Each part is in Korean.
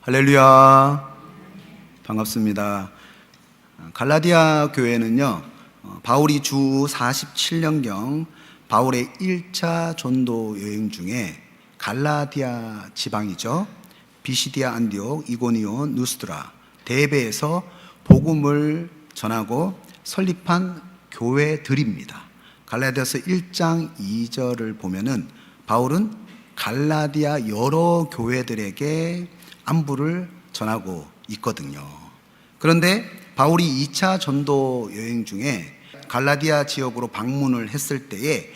할렐루야. 반갑습니다. 갈라디아 교회는요, 바울이 주 47년경 바울의 1차 전도 여행 중에 갈라디아 지방이죠, 비시디아, 안디옥, 이고니온, 누스드라, 데베에서 복음을 전하고 설립한 교회들입니다. 갈라디아서 1장 2절을 보면은 바울은 갈라디아 여러 교회들에게 안부를 전하고 있거든요. 그런데 바울이 2차 전도 여행 중에 갈라디아 지역으로 방문을 했을 때에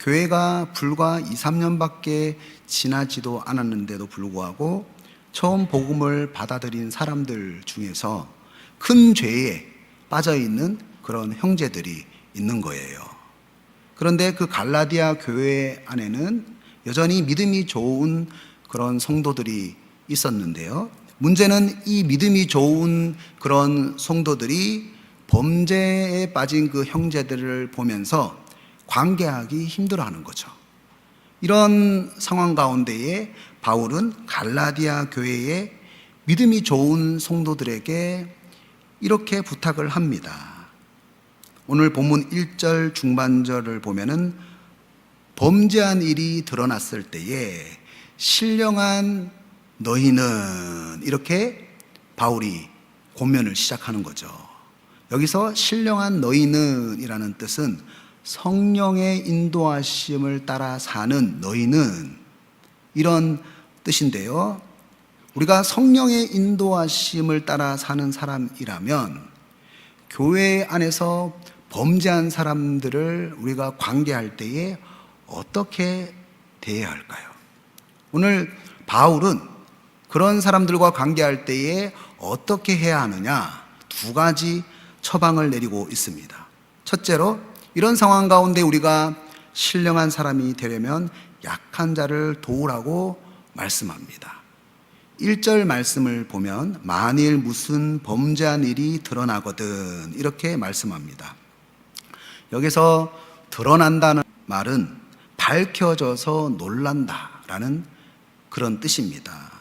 교회가 불과 2, 3년밖에 지나지도 않았는데도 불구하고 처음 복음을 받아들인 사람들 중에서 큰 죄에 빠져있는 그런 형제들이 있는 거예요. 그런데 그 갈라디아 교회 안에는 여전히 믿음이 좋은 그런 성도들이 있었는데요, 문제는 이 믿음이 좋은 그런 성도들이 범죄에 빠진 그 형제들을 보면서 관계하기 힘들어하는 거죠. 이런 상황 가운데에 바울은 갈라디아 교회의 믿음이 좋은 성도들에게 이렇게 부탁을 합니다. 오늘 본문 1절 중반절을 보면은 범죄한 일이 드러났을 때에 신령한 너희는, 이렇게 바울이 권면을 시작하는 거죠. 여기서 신령한 너희는 이라는 뜻은 성령의 인도하심을 따라 사는 너희는, 이런 뜻인데요, 우리가 성령의 인도하심을 따라 사는 사람이라면 교회 안에서 범죄한 사람들을 우리가 관계할 때에 어떻게 대해야 할까요? 오늘 바울은 그런 사람들과 관계할 때에 어떻게 해야 하느냐, 두 가지 처방을 내리고 있습니다. 첫째로, 이런 상황 가운데 우리가 신령한 사람이 되려면 약한 자를 도우라고 말씀합니다. 1절 말씀을 보면 만일 무슨 범죄한 일이 드러나거든, 이렇게 말씀합니다. 여기서 드러난다는 말은 밝혀져서 놀란다라는 그런 뜻입니다.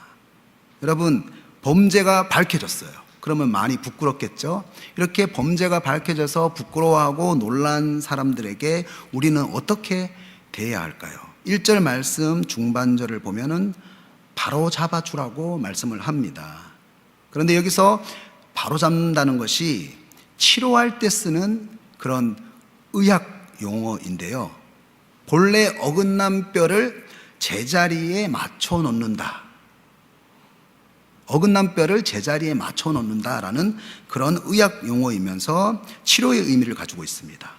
여러분, 범죄가 밝혀졌어요. 그러면 많이 부끄럽겠죠? 이렇게 범죄가 밝혀져서 부끄러워하고 놀란 사람들에게 우리는 어떻게 대해야 할까요? 1절 말씀 중반절을 보면은 바로 잡아주라고 말씀을 합니다. 그런데 여기서 바로 잡는다는 것이 치료할 때 쓰는 그런 의학 용어인데요, 본래 어긋난 뼈를 제자리에 맞춰 놓는다, 어긋난 뼈를 제자리에 맞춰 놓는다라는 그런 의학 용어이면서 치료의 의미를 가지고 있습니다.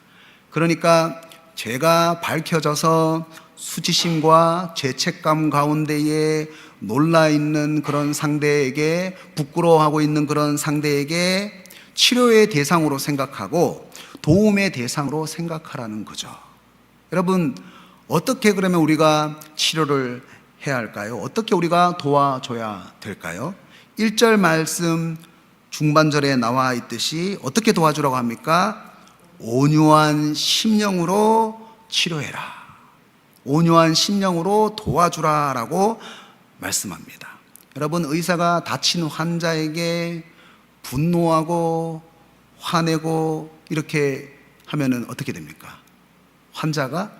그러니까 죄가 밝혀져서 수치심과 죄책감 가운데에 놀라 있는 그런 상대에게, 부끄러워하고 있는 그런 상대에게 치료의 대상으로 생각하고 도움의 대상으로 생각하라는 거죠. 여러분, 어떻게 그러면 우리가 치료를 해야 할까요? 어떻게 우리가 도와줘야 될까요? 1절 말씀 중반절에 나와 있듯이 어떻게 도와주라고 합니까? 온유한 심령으로 치료해라, 온유한 심령으로 도와주라 라고 말씀합니다. 여러분, 의사가 다친 환자에게 분노하고 화내고 이렇게 하면은 어떻게 됩니까? 환자가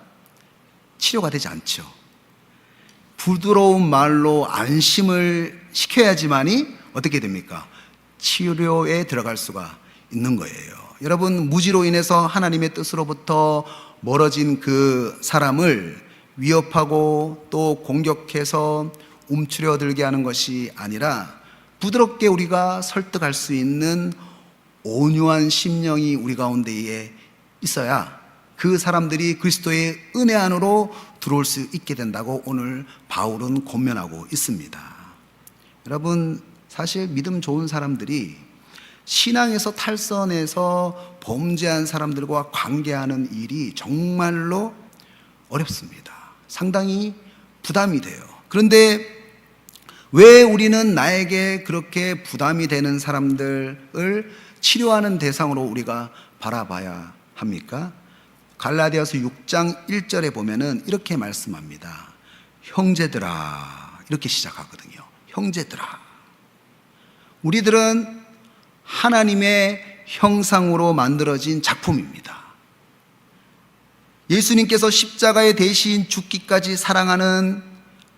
치료가 되지 않죠. 부드러운 말로 안심을 시켜야지만이 어떻게 됩니까? 치료에 들어갈 수가 있는 거예요. 여러분, 무지로 인해서 하나님의 뜻으로부터 멀어진 그 사람을 위협하고 또 공격해서 움츠려들게 하는 것이 아니라 부드럽게 우리가 설득할 수 있는 온유한 심령이 우리 가운데에 있어야 그 사람들이 그리스도의 은혜 안으로 들어올 수 있게 된다고 오늘 바울은 권면하고 있습니다. 여러분, 사실 믿음 좋은 사람들이 신앙에서 탈선해서 범죄한 사람들과 관계하는 일이 정말로 어렵습니다. 상당히 부담이 돼요. 그런데 왜 우리는 나에게 그렇게 부담이 되는 사람들을 치료하는 대상으로 우리가 바라봐야 합니까? 갈라디아서 6장 1절에 보면은 이렇게 말씀합니다. 형제들아, 이렇게 시작하거든요. 형제들아. 우리들은 하나님의 형상으로 만들어진 작품입니다. 예수님께서 십자가에 대신 죽기까지 사랑하는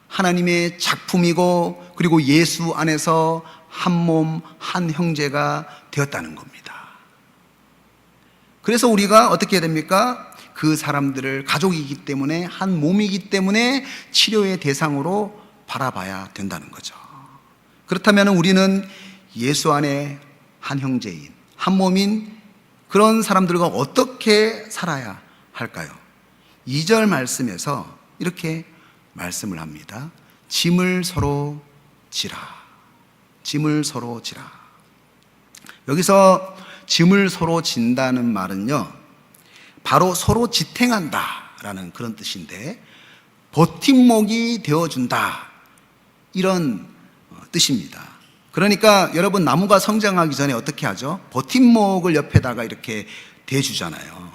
하나님의 작품이고, 그리고 예수 안에서 한 몸, 한 형제가 되었다는 겁니다. 그래서 우리가 어떻게 해야 됩니까? 그 사람들을 가족이기 때문에, 한 몸이기 때문에 치료의 대상으로 바라봐야 된다는 거죠. 그렇다면 우리는 예수 안에 한 형제인, 한 몸인 그런 사람들과 어떻게 살아야 할까요? 2절 말씀에서 이렇게 말씀을 합니다. 짐을 서로 지라. 짐을 서로 지라. 여기서 짐을 서로 진다는 말은요, 바로 서로 지탱한다 라는 그런 뜻인데, 버팀목이 되어준다, 이런 뜻입니다. 그러니까 여러분, 나무가 성장하기 전에 어떻게 하죠? 버팀목을 옆에다가 이렇게 대주잖아요.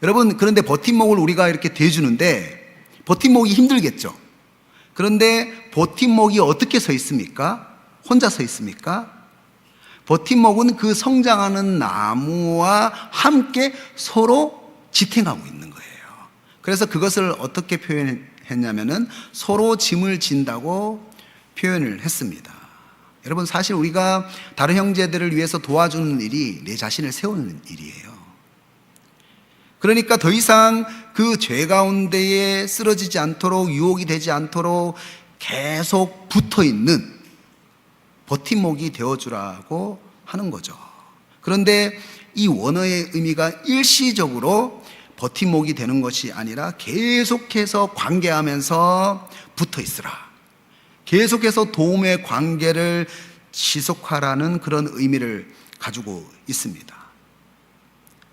여러분, 그런데 버팀목을 우리가 이렇게 대주는데 버팀목이 힘들겠죠? 그런데 버팀목이 어떻게 서 있습니까? 혼자 서 있습니까? 버팀목은 그 성장하는 나무와 함께 서로 지탱하고 있는 거예요. 그래서 그것을 어떻게 표현했냐면은 서로 짐을 진다고 표현을 했습니다. 여러분, 사실 우리가 다른 형제들을 위해서 도와주는 일이 내 자신을 세우는 일이에요. 그러니까 더 이상 그 죄 가운데에 쓰러지지 않도록, 유혹이 되지 않도록 계속 붙어 있는 버팀목이 되어주라고 하는 거죠. 그런데 이 원어의 의미가 일시적으로 버팀목이 되는 것이 아니라 계속해서 관계하면서 붙어 있으라, 계속해서 도움의 관계를 지속하라는 그런 의미를 가지고 있습니다.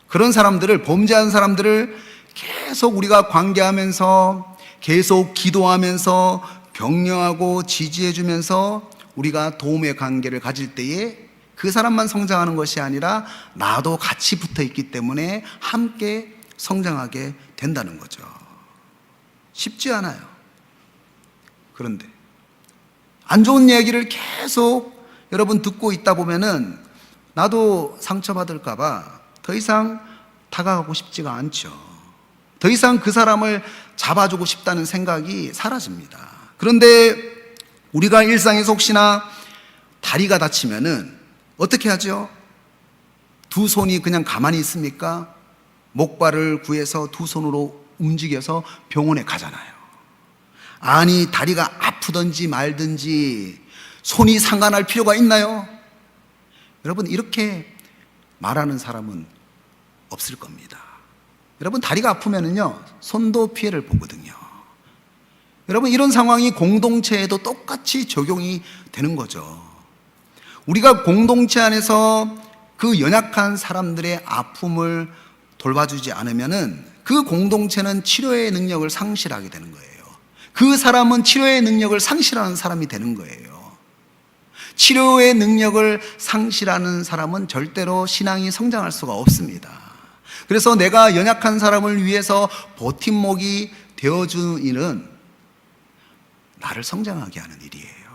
그런 사람들을, 범죄한 사람들을 계속 우리가 관계하면서, 계속 기도하면서, 격려하고 지지해주면서 우리가 도움의 관계를 가질 때에 그 사람만 성장하는 것이 아니라 나도 같이 붙어 있기 때문에 함께 성장하게 된다는 거죠. 쉽지 않아요. 그런데 안 좋은 얘기를 계속 여러분 듣고 있다 보면은 나도 상처받을까봐 더 이상 다가가고 싶지가 않죠. 더 이상 그 사람을 잡아주고 싶다는 생각이 사라집니다. 그런데 우리가 일상에서 혹시나 다리가 다치면은 어떻게 하죠? 두 손이 그냥 가만히 있습니까? 목발을 구해서 두 손으로 움직여서 병원에 가잖아요. 아니, 다리가 아프든지 말든지 손이 상관할 필요가 있나요? 여러분, 이렇게 말하는 사람은 없을 겁니다. 여러분, 다리가 아프면은요, 손도 피해를 보거든요. 여러분, 이런 상황이 공동체에도 똑같이 적용이 되는 거죠. 우리가 공동체 안에서 그 연약한 사람들의 아픔을 돌봐주지 않으면은 그 공동체는 치료의 능력을 상실하게 되는 거예요. 그 사람은 치료의 능력을 상실하는 사람이 되는 거예요. 치료의 능력을 상실하는 사람은 절대로 신앙이 성장할 수가 없습니다. 그래서 내가 연약한 사람을 위해서 버팀목이 되어주는 일은 나를 성장하게 하는 일이에요.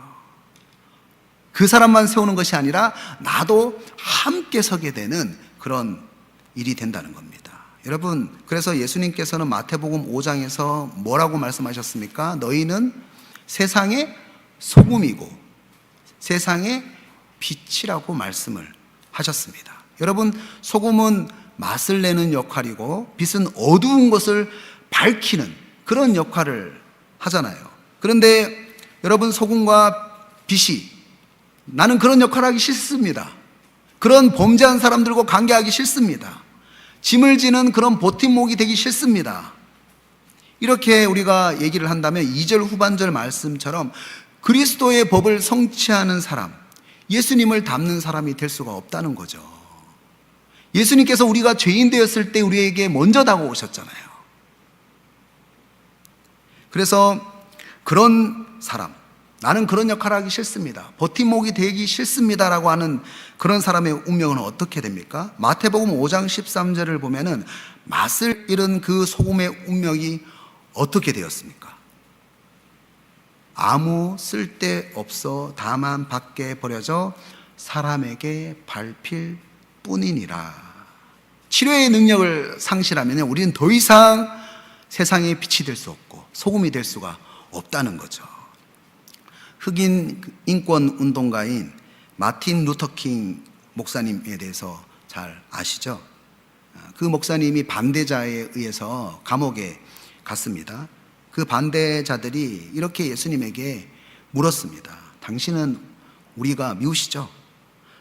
그 사람만 세우는 것이 아니라 나도 함께 서게 되는 그런 일이 된다는 겁니다. 여러분, 그래서 예수님께서는 마태복음 5장에서 뭐라고 말씀하셨습니까? 너희는 세상의 소금이고 세상의 빛이라고 말씀을 하셨습니다. 여러분, 소금은 맛을 내는 역할이고 빛은 어두운 것을 밝히는 그런 역할을 하잖아요. 그런데 여러분, 소금과 빛이, 나는 그런 역할을 하기 싫습니다. 그런 범죄한 사람들과 관계하기 싫습니다. 짐을 지는 그런 버팀목이 되기 싫습니다. 이렇게 우리가 얘기를 한다면 2절 후반절 말씀처럼 그리스도의 법을 성취하는 사람, 예수님을 닮는 사람이 될 수가 없다는 거죠. 예수님께서 우리가 죄인 되었을 때 우리에게 먼저 다가오셨잖아요. 그래서 그런 사람, 나는 그런 역할을 하기 싫습니다, 버팀목이 되기 싫습니다라고 하는 그런 사람의 운명은 어떻게 됩니까? 마태복음 5장 13절을 보면은 맛을 잃은 그 소금의 운명이 어떻게 되었습니까? 아무 쓸데없어 다만 밖에 버려져 사람에게 밟힐 뿐이니라. 치료의 능력을 상실하면 우리는 더 이상 세상에 빛이 될 수 없고 소금이 될 수가 없다는 거죠. 흑인 인권 운동가인 마틴 루터킹 목사님에 대해서 잘 아시죠? 그 목사님이 반대자에 의해서 감옥에 갔습니다. 그 반대자들이 이렇게 예수님에게 물었습니다. 당신은 우리가 미우시죠?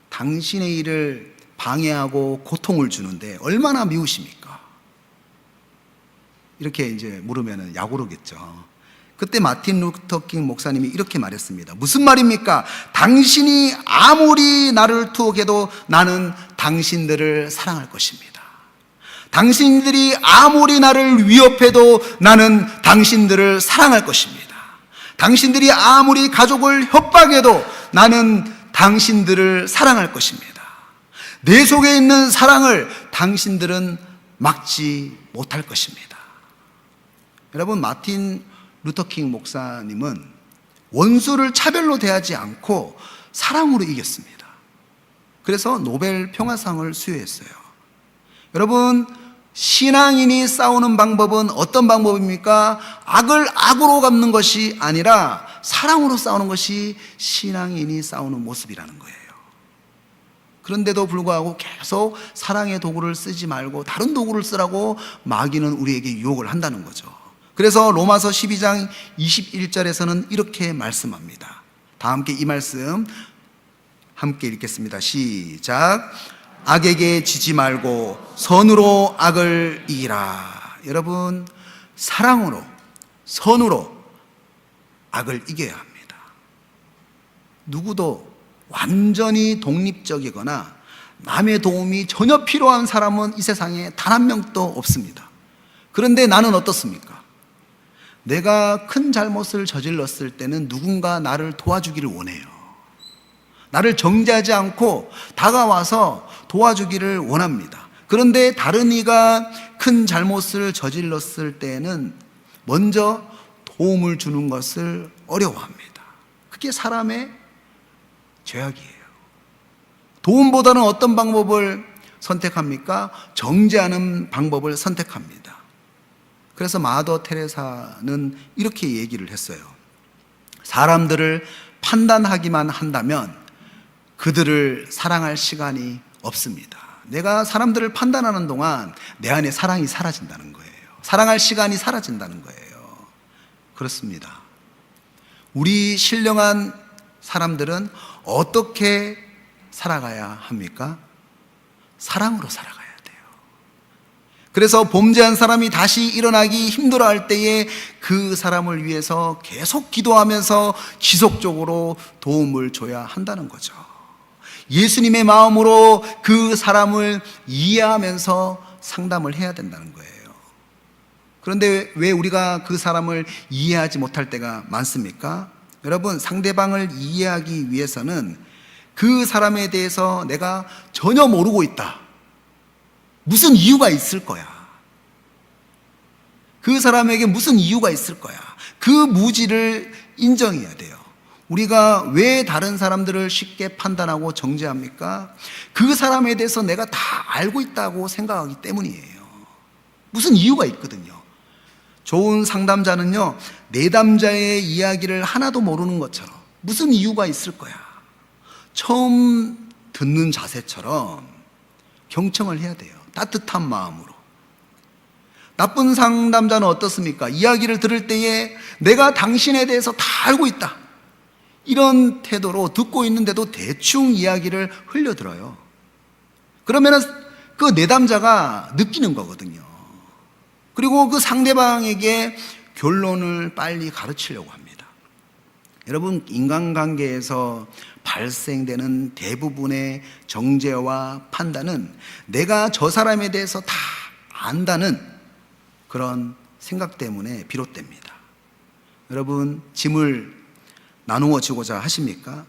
당신의 일을 방해하고 고통을 주는데 얼마나 미우십니까? 이렇게 이제 물으면 약오르겠죠. 그때 마틴 루터킹 목사님이 이렇게 말했습니다. 무슨 말입니까? 당신이 아무리 나를 투옥해도 나는 당신들을 사랑할 것입니다. 당신들이 아무리 나를 위협해도 나는 당신들을 사랑할 것입니다. 당신들이 아무리 가족을 협박해도 나는 당신들을 사랑할 것입니다. 내 속에 있는 사랑을 당신들은 막지 못할 것입니다. 여러분, 마틴 루터킹 목사님은 원수를 차별로 대하지 않고 사랑으로 이겼습니다. 그래서 노벨 평화상을 수여했어요. 여러분, 신앙인이 싸우는 방법은 어떤 방법입니까? 악을 악으로 갚는 것이 아니라 사랑으로 싸우는 것이 신앙인이 싸우는 모습이라는 거예요. 그런데도 불구하고 계속 사랑의 도구를 쓰지 말고 다른 도구를 쓰라고 마귀는 우리에게 유혹을 한다는 거죠. 그래서 로마서 12장 21절에서는 이렇게 말씀합니다. 다 함께 이 말씀 함께 읽겠습니다. 시작. 악에게 지지 말고 선으로 악을 이기라. 여러분, 사랑으로 선으로 악을 이겨야 합니다. 누구도 완전히 독립적이거나 남의 도움이 전혀 필요한 사람은 이 세상에 단 한 명도 없습니다. 그런데 나는 어떻습니까? 내가 큰 잘못을 저질렀을 때는 누군가 나를 도와주기를 원해요. 나를 정죄하지 않고 다가와서 도와주기를 원합니다. 그런데 다른 이가 큰 잘못을 저질렀을 때는 먼저 도움을 주는 것을 어려워합니다. 그게 사람의 죄악이에요. 도움보다는 어떤 방법을 선택합니까? 정죄하는 방법을 선택합니다. 그래서 마더 테레사는 이렇게 얘기를 했어요. 사람들을 판단하기만 한다면 그들을 사랑할 시간이 없습니다. 내가 사람들을 판단하는 동안 내 안에 사랑이 사라진다는 거예요. 사랑할 시간이 사라진다는 거예요. 그렇습니다. 우리 신령한 사람들은 어떻게 살아가야 합니까? 사랑으로 살아가야 돼요. 그래서 범죄한 사람이 다시 일어나기 힘들어할 때에 그 사람을 위해서 계속 기도하면서 지속적으로 도움을 줘야 한다는 거죠. 예수님의 마음으로 그 사람을 이해하면서 상담을 해야 된다는 거예요. 그런데 왜 우리가 그 사람을 이해하지 못할 때가 많습니까? 여러분, 상대방을 이해하기 위해서는 그 사람에 대해서 내가 전혀 모르고 있다. 무슨 이유가 있을 거야. 그 사람에게 무슨 이유가 있을 거야. 그 무지를 인정해야 돼요. 우리가 왜 다른 사람들을 쉽게 판단하고 정죄합니까? 그 사람에 대해서 내가 다 알고 있다고 생각하기 때문이에요. 무슨 이유가 있거든요. 좋은 상담자는요, 내담자의 이야기를 하나도 모르는 것처럼 무슨 이유가 있을 거야. 처음 듣는 자세처럼 경청을 해야 돼요. 따뜻한 마음으로. 나쁜 상담자는 어떻습니까? 이야기를 들을 때에 내가 당신에 대해서 다 알고 있다. 이런 태도로 듣고 있는데도 대충 이야기를 흘려들어요. 그러면 그 내담자가 느끼는 거거든요. 그리고 그 상대방에게 결론을 빨리 가르치려고 합니다. 여러분, 인간관계에서 발생되는 대부분의 정죄와 판단은 내가 저 사람에 대해서 다 안다는 그런 생각 때문에 비롯됩니다. 여러분, 짐을 나누어 주고자 하십니까?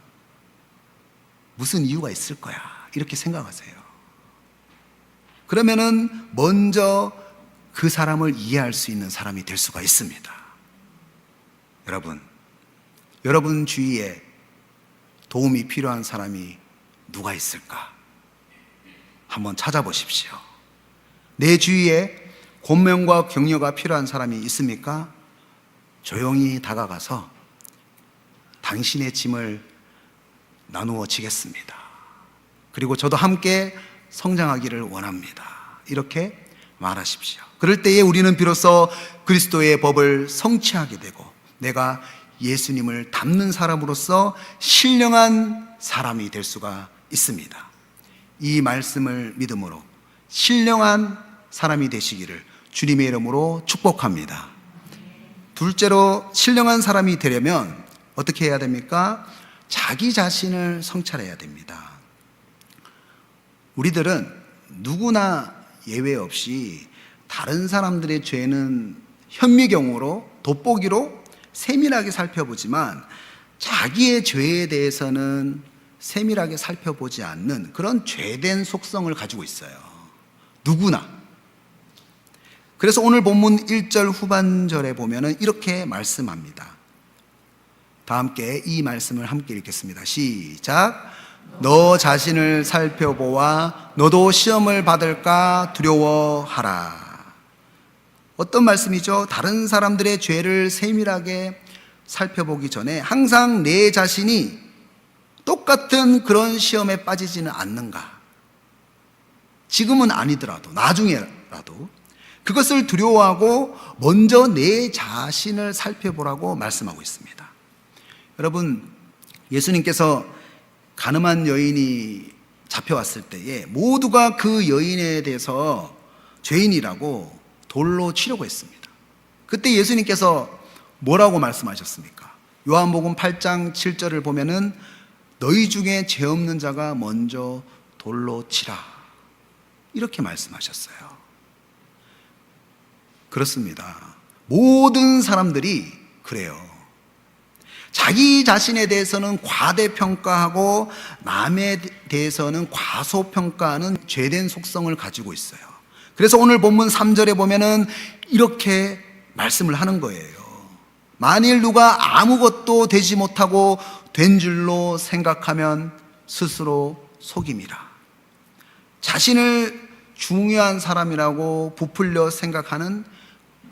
무슨 이유가 있을 거야, 이렇게 생각하세요. 그러면은 먼저 그 사람을 이해할 수 있는 사람이 될 수가 있습니다. 여러분 주위에 도움이 필요한 사람이 누가 있을까? 한번 찾아보십시오. 내 주위에 권면과 격려가 필요한 사람이 있습니까? 조용히 다가가서 당신의 짐을 나누어 지겠습니다. 그리고 저도 함께 성장하기를 원합니다. 이렇게 말하십시오. 그럴 때에 우리는 비로소 그리스도의 법을 성취하게 되고 내가 예수님을 닮는 사람으로서 신령한 사람이 될 수가 있습니다. 이 말씀을 믿음으로 신령한 사람이 되시기를 주님의 이름으로 축복합니다. 둘째로 신령한 사람이 되려면 어떻게 해야 됩니까? 자기 자신을 성찰해야 됩니다. 우리들은 누구나 예외 없이 다른 사람들의 죄는 현미경으로 돋보기로 세밀하게 살펴보지만 자기의 죄에 대해서는 세밀하게 살펴보지 않는 그런 죄된 속성을 가지고 있어요. 누구나. 그래서 오늘 본문 1절 후반절에 보면은 이렇게 말씀합니다. 다 함께 이 말씀을 함께 읽겠습니다. 시작. 너 자신을 살펴보아 너도 시험을 받을까 두려워하라. 어떤 말씀이죠? 다른 사람들의 죄를 세밀하게 살펴보기 전에 항상 내 자신이 똑같은 그런 시험에 빠지지는 않는가? 지금은 아니더라도 나중에라도 그것을 두려워하고 먼저 내 자신을 살펴보라고 말씀하고 있습니다. 여러분, 예수님께서 가늠한 여인이 잡혀왔을 때에 모두가 그 여인에 대해서 죄인이라고 돌로 치려고 했습니다. 그때 예수님께서 뭐라고 말씀하셨습니까? 요한복음 8장 7절을 보면은 너희 중에 죄 없는 자가 먼저 돌로 치라. 이렇게 말씀하셨어요. 그렇습니다. 모든 사람들이 그래요. 자기 자신에 대해서는 과대평가하고 남에 대해서는 과소평가하는 죄된 속성을 가지고 있어요. 그래서 오늘 본문 3절에 보면은 이렇게 말씀을 하는 거예요. 만일 누가 아무것도 되지 못하고 된 줄로 생각하면 스스로 속임이라. 자신을 중요한 사람이라고 부풀려 생각하는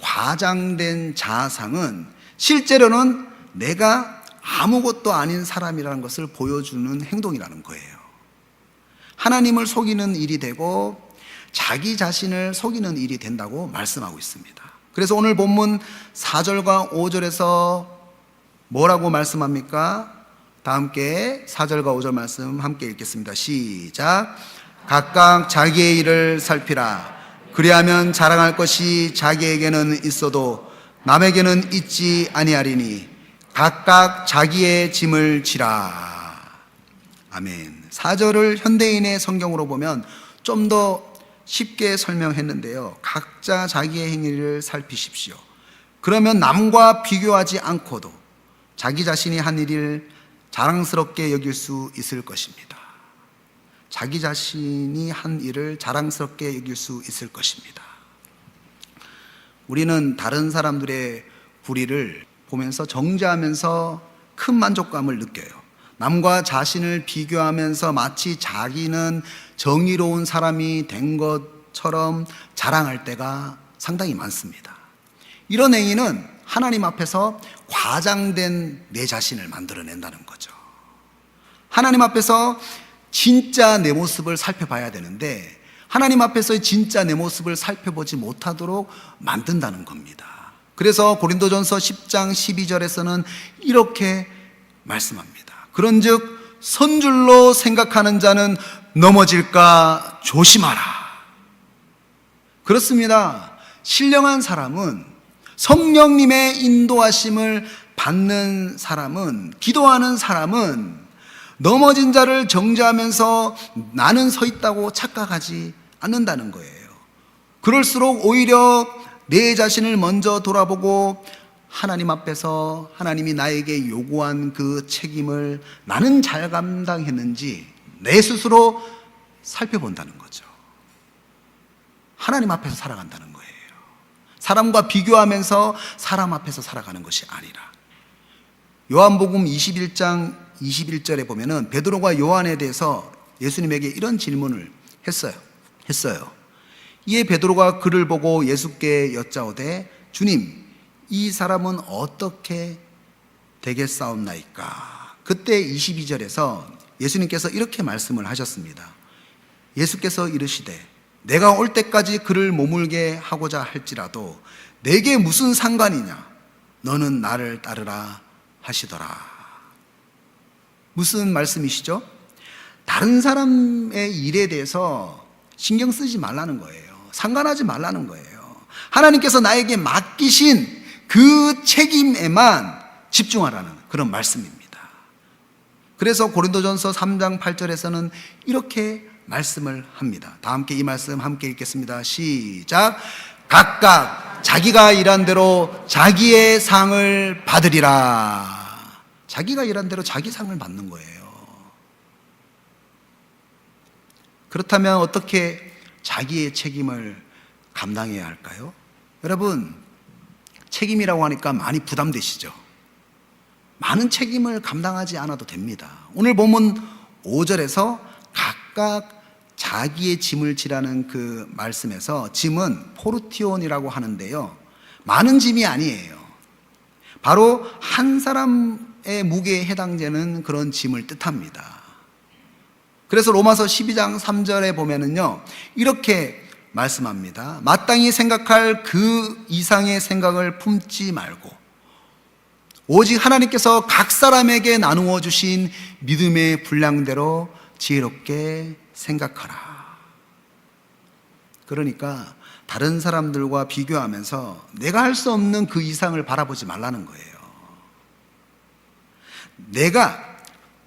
과장된 자아상은 실제로는 내가 아무것도 아닌 사람이라는 것을 보여주는 행동이라는 거예요. 하나님을 속이는 일이 되고 자기 자신을 속이는 일이 된다고 말씀하고 있습니다. 그래서 오늘 본문 4절과 5절에서 뭐라고 말씀합니까? 다 함께 4절과 5절 말씀 함께 읽겠습니다. 시작. 각각 자기의 일을 살피라. 그리하면 자랑할 것이 자기에게는 있어도 남에게는 있지 아니하리니 각각 자기의 짐을 지라. 아멘. 4절을 현대인의 성경으로 보면 좀 더 쉽게 설명했는데요. 각자 자기의 행위를 살피십시오. 그러면 남과 비교하지 않고도 자기 자신이 한 일을 자랑스럽게 여길 수 있을 것입니다. 자기 자신이 한 일을 자랑스럽게 여길 수 있을 것입니다. 우리는 다른 사람들의 불의를 보면서 정죄하면서 큰 만족감을 느껴요. 남과 자신을 비교하면서 마치 자기는 정의로운 사람이 된 것처럼 자랑할 때가 상당히 많습니다. 이런 행위는 하나님 앞에서 과장된 내 자신을 만들어낸다는 거죠. 하나님 앞에서 진짜 내 모습을 살펴봐야 되는데 하나님 앞에서의 진짜 내 모습을 살펴보지 못하도록 만든다는 겁니다. 그래서 고린도전서 10장 12절에서는 이렇게 말씀합니다. 그런즉 선줄로 생각하는 자는 넘어질까 조심하라. 그렇습니다. 신령한 사람은 성령님의 인도하심을 받는 사람은, 기도하는 사람은 넘어진 자를 정죄하면서 나는 서 있다고 착각하지 않는다는 거예요. 그럴수록 오히려 내 자신을 먼저 돌아보고 하나님 앞에서 하나님이 나에게 요구한 그 책임을 나는 잘 감당했는지 내 스스로 살펴본다는 거죠. 하나님 앞에서 살아간다는 거예요. 사람과 비교하면서 사람 앞에서 살아가는 것이 아니라. 요한복음 21장 21절에 보면은 베드로가 요한에 대해서 예수님에게 이런 질문을 했어요. 이에 베드로가 그를 보고 예수께 여짜오되 주님, 이 사람은 어떻게 되겠사옵나이까? 그때 22절에서 예수님께서 이렇게 말씀을 하셨습니다. 예수께서 이르시되 내가 올 때까지 그를 머물게 하고자 할지라도 내게 무슨 상관이냐? 너는 나를 따르라 하시더라. 무슨 말씀이시죠? 다른 사람의 일에 대해서 신경 쓰지 말라는 거예요. 상관하지 말라는 거예요. 하나님께서 나에게 맡기신 그 책임에만 집중하라는 그런 말씀입니다. 그래서 고린도전서 3장 8절에서는 이렇게 말씀을 합니다. 다 함께 이 말씀 함께 읽겠습니다. 시작. 각각 자기가 일한 대로 자기의 상을 받으리라. 자기가 일한 대로 자기 상을 받는 거예요. 그렇다면 어떻게 자기의 책임을 감당해야 할까요? 여러분, 책임이라고 하니까 많이 부담되시죠? 많은 책임을 감당하지 않아도 됩니다. 오늘 본문 5절에서 각각 자기의 짐을 지라는 그 말씀에서 짐은 포르티온이라고 하는데요, 많은 짐이 아니에요. 바로 한 사람의 무게에 해당되는 그런 짐을 뜻합니다. 그래서 로마서 12장 3절에 보면은요, 이렇게 말씀합니다. 마땅히 생각할 그 이상의 생각을 품지 말고 오직 하나님께서 각 사람에게 나누어 주신 믿음의 분량대로 지혜롭게 생각하라. 그러니까 다른 사람들과 비교하면서 내가 할 수 없는 그 이상을 바라보지 말라는 거예요. 내가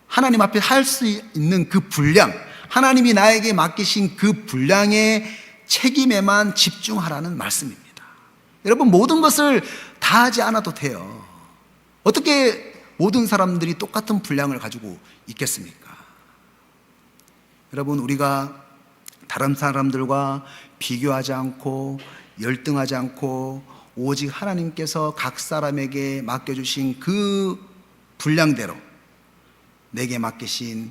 하나님 앞에 할 수 있는 그 분량, 하나님이 나에게 맡기신 그 분량의 책임에만 집중하라는 말씀입니다. 여러분, 모든 것을 다 하지 않아도 돼요. 어떻게 모든 사람들이 똑같은 분량을 가지고 있겠습니까? 여러분, 우리가 다른 사람들과 비교하지 않고 열등하지 않고 오직 하나님께서 각 사람에게 맡겨주신 그 분량대로 내게 맡기신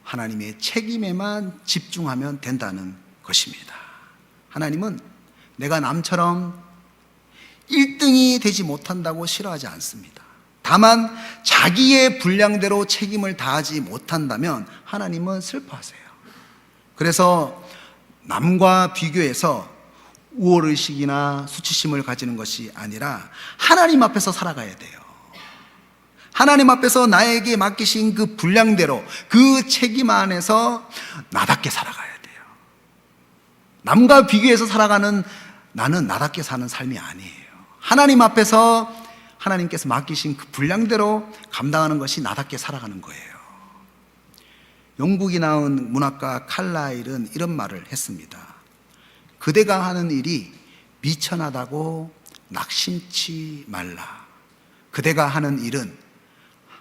하나님의 책임에만 집중하면 된다는 것입니다. 하나님은 내가 남처럼 1등이 되지 못한다고 싫어하지 않습니다. 다만 자기의 분량대로 책임을 다하지 못한다면 하나님은 슬퍼하세요. 그래서 남과 비교해서 우월의식이나 수치심을 가지는 것이 아니라 하나님 앞에서 살아가야 돼요. 하나님 앞에서 나에게 맡기신 그 분량대로 그 책임 안에서 나답게 살아가야 돼요. 남과 비교해서 살아가는 나는 나답게 사는 삶이 아니에요. 하나님 앞에서 하나님께서 맡기신 그 분량대로 감당하는 것이 나답게 살아가는 거예요. 영국이 나온 문학가 칼라일은 이런 말을 했습니다. 그대가 하는 일이 미천하다고 낙심치 말라. 그대가 하는 일은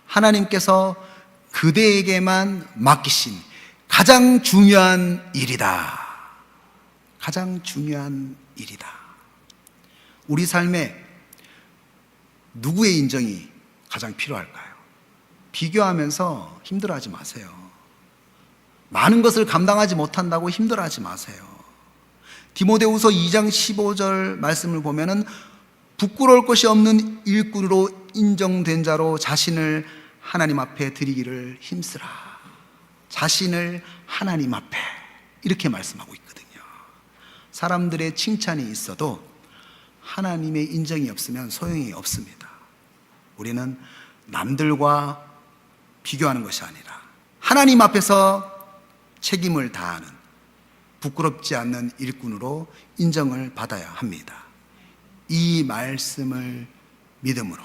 하나님께서 그대에게만 맡기신 가장 중요한 일이다. 가장 중요한 일이다. 우리 삶에 누구의 인정이 가장 필요할까요? 비교하면서 힘들어하지 마세요. 많은 것을 감당하지 못한다고 힘들어하지 마세요. 디모데후서 2장 15절 말씀을 보면은 부끄러울 것이 없는 일꾼으로 인정된 자로 자신을 하나님 앞에 드리기를 힘쓰라. 자신을 하나님 앞에 이렇게 말씀하고 있거든요. 사람들의 칭찬이 있어도 하나님의 인정이 없으면 소용이 없습니다. 우리는 남들과 비교하는 것이 아니라 하나님 앞에서 책임을 다하는 부끄럽지 않는 일꾼으로 인정을 받아야 합니다. 이 말씀을 믿음으로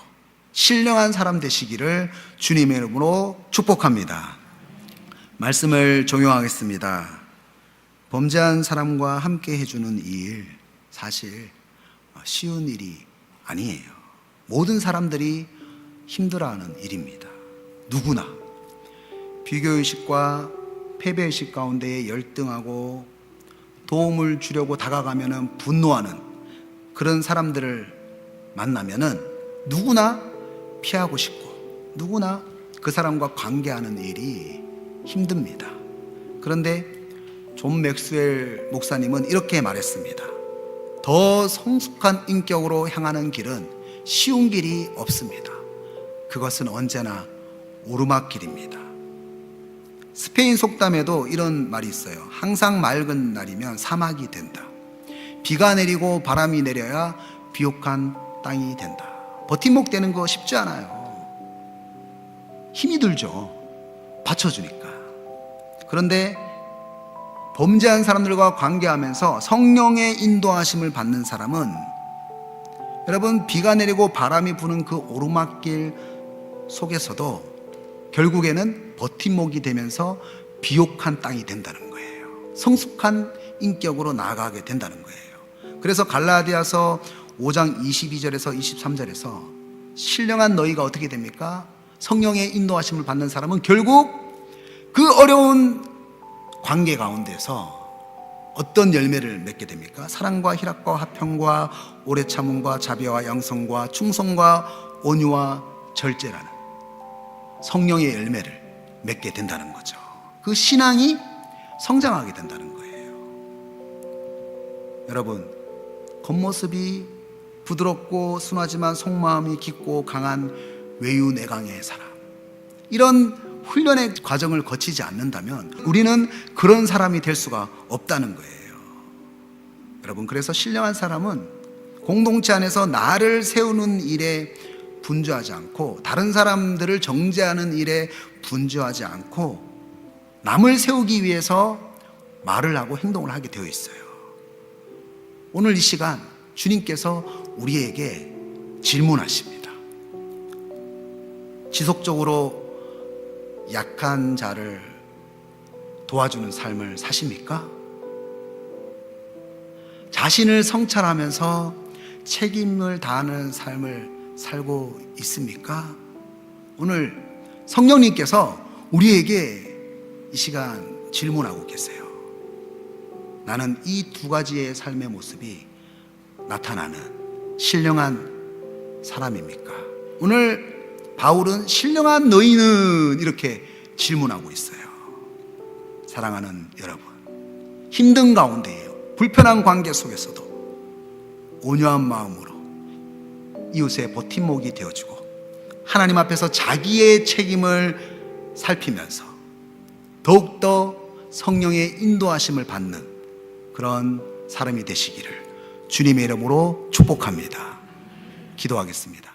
신령한 사람 되시기를 주님의 이름으로 축복합니다. 말씀을 종용하겠습니다. 범죄한 사람과 함께 해주는 이 일, 사실 쉬운 일이 아니에요. 모든 사람들이 힘들어하는 일입니다. 누구나 비교의식과 패배의식 가운데 열등하고 도움을 주려고 다가가면 분노하는 그런 사람들을 만나면 누구나 피하고 싶고 누구나 그 사람과 관계하는 일이 힘듭니다. 그런데 존 맥스웰 목사님은 이렇게 말했습니다. 더 성숙한 인격으로 향하는 길은 쉬운 길이 없습니다. 그것은 언제나 오르막길입니다. 스페인 속담에도 이런 말이 있어요. 항상 맑은 날이면 사막이 된다. 비가 내리고 바람이 내려야 비옥한 땅이 된다. 버팀목 되는 거 쉽지 않아요. 힘이 들죠. 받쳐주니까. 그런데 범죄한 사람들과 관계하면서 성령의 인도하심을 받는 사람은, 여러분, 비가 내리고 바람이 부는 그 오르막길 속에서도 결국에는 버팀목이 되면서 비옥한 땅이 된다는 거예요. 성숙한 인격으로 나아가게 된다는 거예요. 그래서 갈라디아서 5장 22절에서 23절에서 신령한 너희가 어떻게 됩니까? 성령의 인도하심을 받는 사람은 결국 그 어려운 관계 가운데서 어떤 열매를 맺게 됩니까? 사랑과 희락과 화평과 오래 참음과 자비와 양성과 충성과 온유와 절제라는 성령의 열매를 맺게 된다는 거죠. 그 신앙이 성장하게 된다는 거예요. 여러분, 겉모습이 부드럽고 순하지만 속마음이 깊고 강한 외유내강의 사람, 이런 훈련의 과정을 거치지 않는다면 우리는 그런 사람이 될 수가 없다는 거예요. 여러분, 그래서 신령한 사람은 공동체 안에서 나를 세우는 일에 분주하지 않고, 다른 사람들을 정죄하는 일에 분주하지 않고, 남을 세우기 위해서 말을 하고 행동을 하게 되어 있어요. 오늘 이 시간 주님께서 우리에게 질문하십니다. 지속적으로 약한 자를 도와주는 삶을 사십니까? 자신을 성찰하면서 책임을 다하는 삶을 살고 있습니까? 오늘 성령님께서 우리에게 이 시간 질문하고 계세요. 나는 이 두 가지의 삶의 모습이 나타나는 신령한 사람입니까? 오늘 바울은 신령한 너희는 이렇게 질문하고 있어요. 사랑하는 여러분, 힘든 가운데에요, 불편한 관계 속에서도 온유한 마음으로 이웃의 버팀목이 되어주고 하나님 앞에서 자기의 책임을 살피면서 더욱더 성령의 인도하심을 받는 그런 사람이 되시기를 주님의 이름으로 축복합니다. 기도하겠습니다.